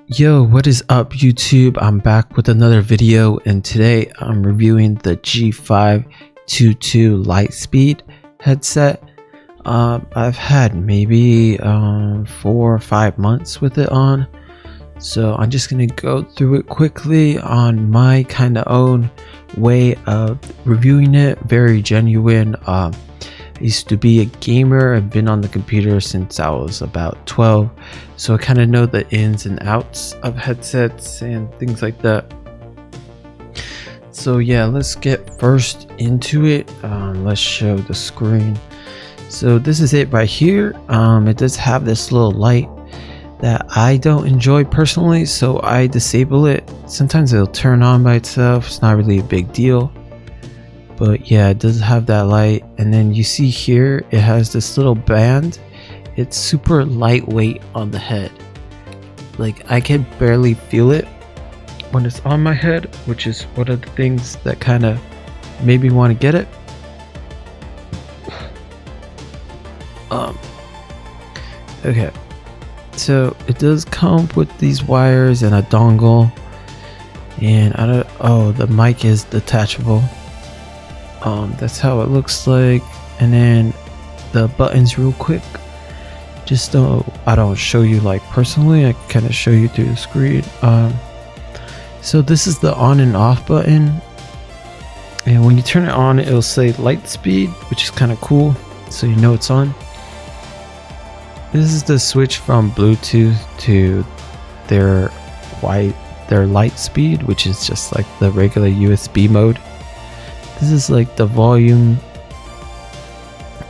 Yo, what is up YouTube? I'm back with another video, and today I'm reviewing the G522 LightSpeed headset. I've had maybe 4 or 5 months with it on, so I'm just gonna go through it quickly on my kind of own way of reviewing it. Very genuine. I used to be a gamer. I've been on the computer since I was about 12, so I kind of know the ins and outs of headsets and things like that. So yeah, let's get first into it. Let's show the screen. So this is it right here. It does have this little light that I don't enjoy personally, so I disable it. Sometimes it'll turn on by itself. It's not really a big deal. But yeah, it does have that light, and then you see here it has this little band. It's super lightweight on the head. Like, I can barely feel it when it's on my head, which is one of the things that kind of made me want to get it. Okay, so it does come with these wires and a dongle, and the mic is detachable. That's how it looks like. And then the buttons real quick, just so I don't show you like personally, I kind of show you through the screen. So this is the on and off button, and when you turn it on it'll say LightSpeed, which is kind of cool, so you know it's on. This is the switch from Bluetooth to their LightSpeed, which is just like the regular USB mode. This is like the volume.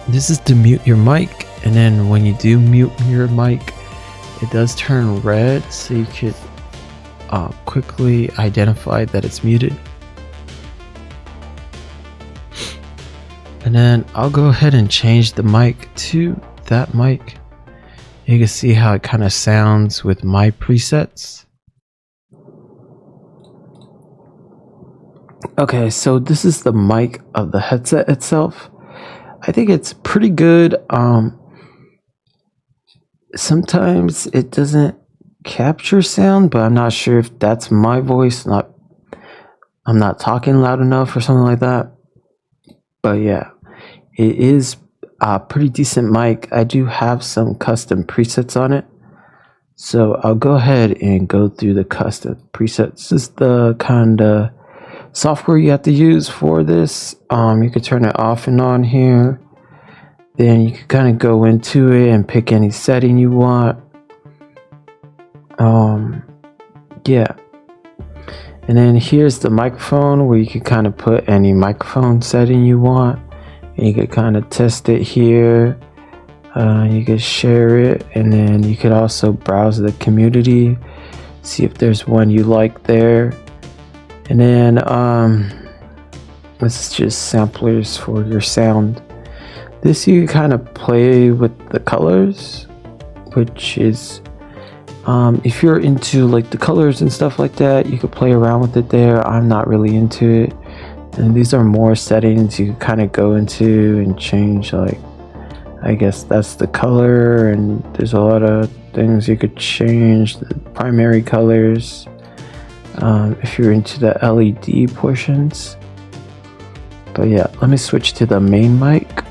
This is to mute your mic, and then when you do mute your mic, it does turn red, so you could quickly identify that it's muted. And then I'll go ahead and change the mic to that mic. You can see how it kind of sounds with my presets. Okay, so this is the mic of the headset itself. I think it's pretty good. Sometimes it doesn't capture sound, but I'm not sure if that's my voice. I'm not talking loud enough or something like that. But yeah, it is a pretty decent mic. I do have some custom presets on it, so I'll go ahead and go through the custom presets. This is the kind of software you have to use for this. You can turn it off and on here. Then you can kind of go into it and pick any setting you want. Yeah. And then here's the microphone, where you can kind of put any microphone setting you want. And you can kind of test it here. You can share it, and then you could also browse the community, see if there's one you like there. And then this is just samplers for your sound. This you kind of play with the colors, which is if you're into like the colors and stuff like that, you could play around with it there. I'm not really into it. And these are more settings you can kind of go into and change, like I guess that's the color, and there's a lot of things you could change, the primary colors. If you're into the LED portions. But yeah, let me switch to the main mic.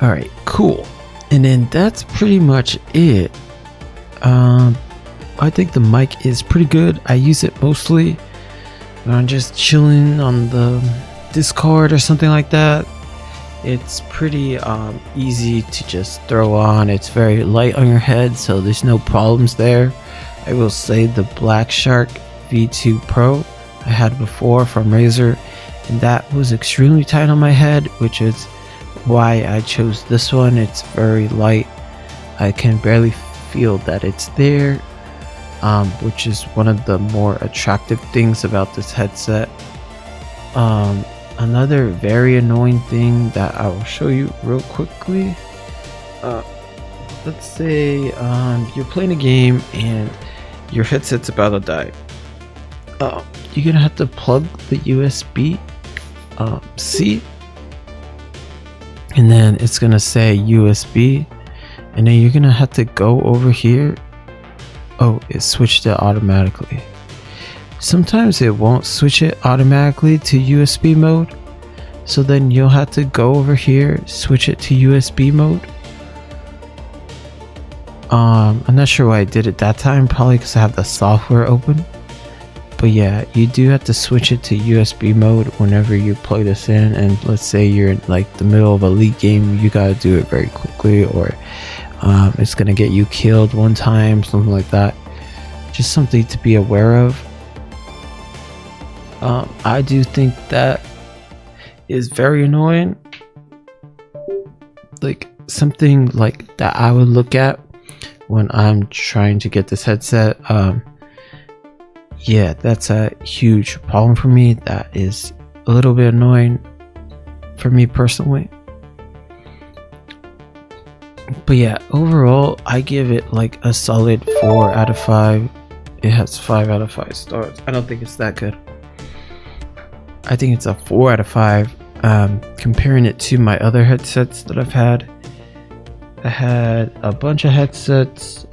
Alright, cool. And then that's pretty much it. I think the mic is pretty good. I use it mostly when I'm just chilling on the Discord or something like that. It's pretty easy to just throw on. It's very light on your head, so there's no problems there. I will say the Black Shark V2 Pro I had before from Razer, and that was extremely tight on my head, which is why I chose this one. It's very light. I can barely feel that it's there, which is one of the more attractive things about this headset. Another very annoying thing that I will show you real quickly. Let's say you're playing a game and your headset's about to die. You're gonna have to plug the USB C and then it's gonna say USB, and then you're gonna have to go over here. Oh, it switched it automatically. Sometimes it won't switch it automatically to USB mode, so then you'll have to go over here, switch it to USB mode. I'm not sure why I did it that time, probably because I have the software open. But yeah, you do have to switch it to USB mode whenever you plug this in, and let's say you're in like the middle of a league game, you gotta do it very quickly, or it's gonna get you killed one time, something like that. Just something to be aware of. I do think that is very annoying. Like something like that I would look at when I'm trying to get this headset. Yeah, that's a huge problem for me. That is a little bit annoying for me personally. But yeah, overall I give it like a solid 4 out of 5. It has 5 out of 5 stars. I don't think it's that good. I think it's a 4 out of 5. Comparing it to my other headsets that I've had, I had a bunch of headsets.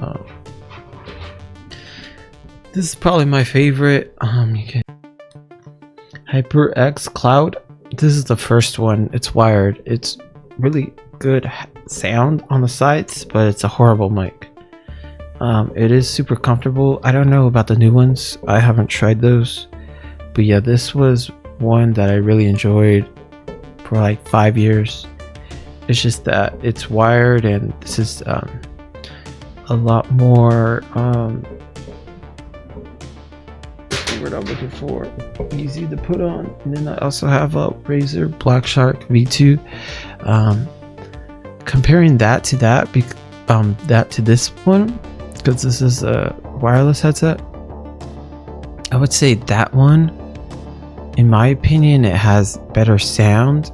This is probably my favorite. HyperX Cloud. This is the first one. It's wired. It's really good sound on the sides, but it's a horrible mic. It is super comfortable. I don't know about the new ones. I haven't tried those. But yeah, this was one that I really enjoyed for like 5 years. It's just that it's wired, and this is a lot more word I'm looking for, easy to put on. And then I also have a Razer Black Shark V2. Comparing that to that to this one, because this is a wireless headset, I would say that one, in my opinion, it has better sound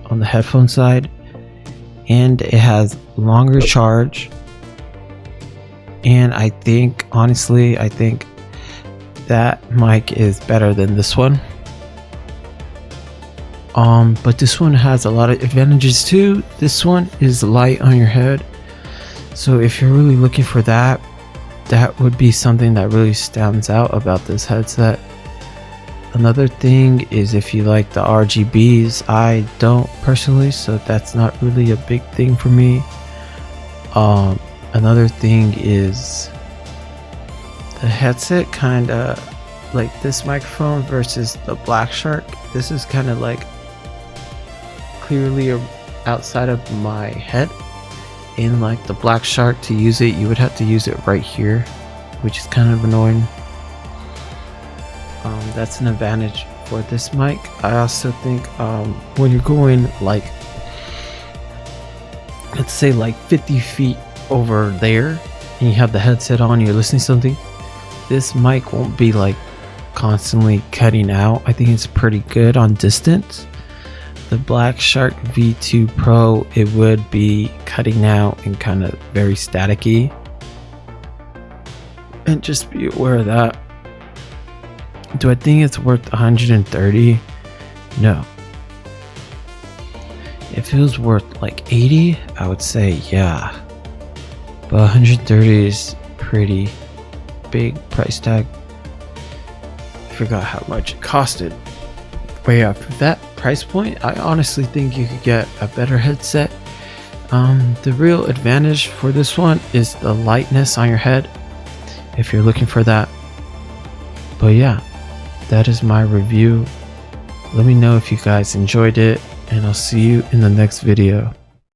on the headphone side, and it has longer charge. And I think, honestly, I think that mic is better than this one. But this one has a lot of advantages too. This one is light on your head, so if you're really looking for that, that would be something that really stands out about this headset. Another thing is if you like the RGBs. I don't personally, so that's not really a big thing for me. Another thing is the headset, kind of like this microphone versus the Black Shark. This is kind of like clearly outside of my head. In like the Black Shark, to use it, you would have to use it right here, which is kind of annoying. That's an advantage for this mic. I also think when you're going like, let's say like 50 feet over there, and you have the headset on, you're listening to something, this mic won't be like constantly cutting out. I think it's pretty good on distance. The Black Shark V2 Pro, it would be cutting out and kind of very staticky, and just be aware of that. Do I think it's worth 130? No. If it was worth like 80, I would say yeah, but 130 is pretty big price tag. I forgot how much it costed. But yeah, for that price point, I honestly think you could get a better headset. The real advantage for this one is the lightness on your head, if you're looking for that. But yeah, that is my review. Let me know if you guys enjoyed it, and I'll see you in the next video.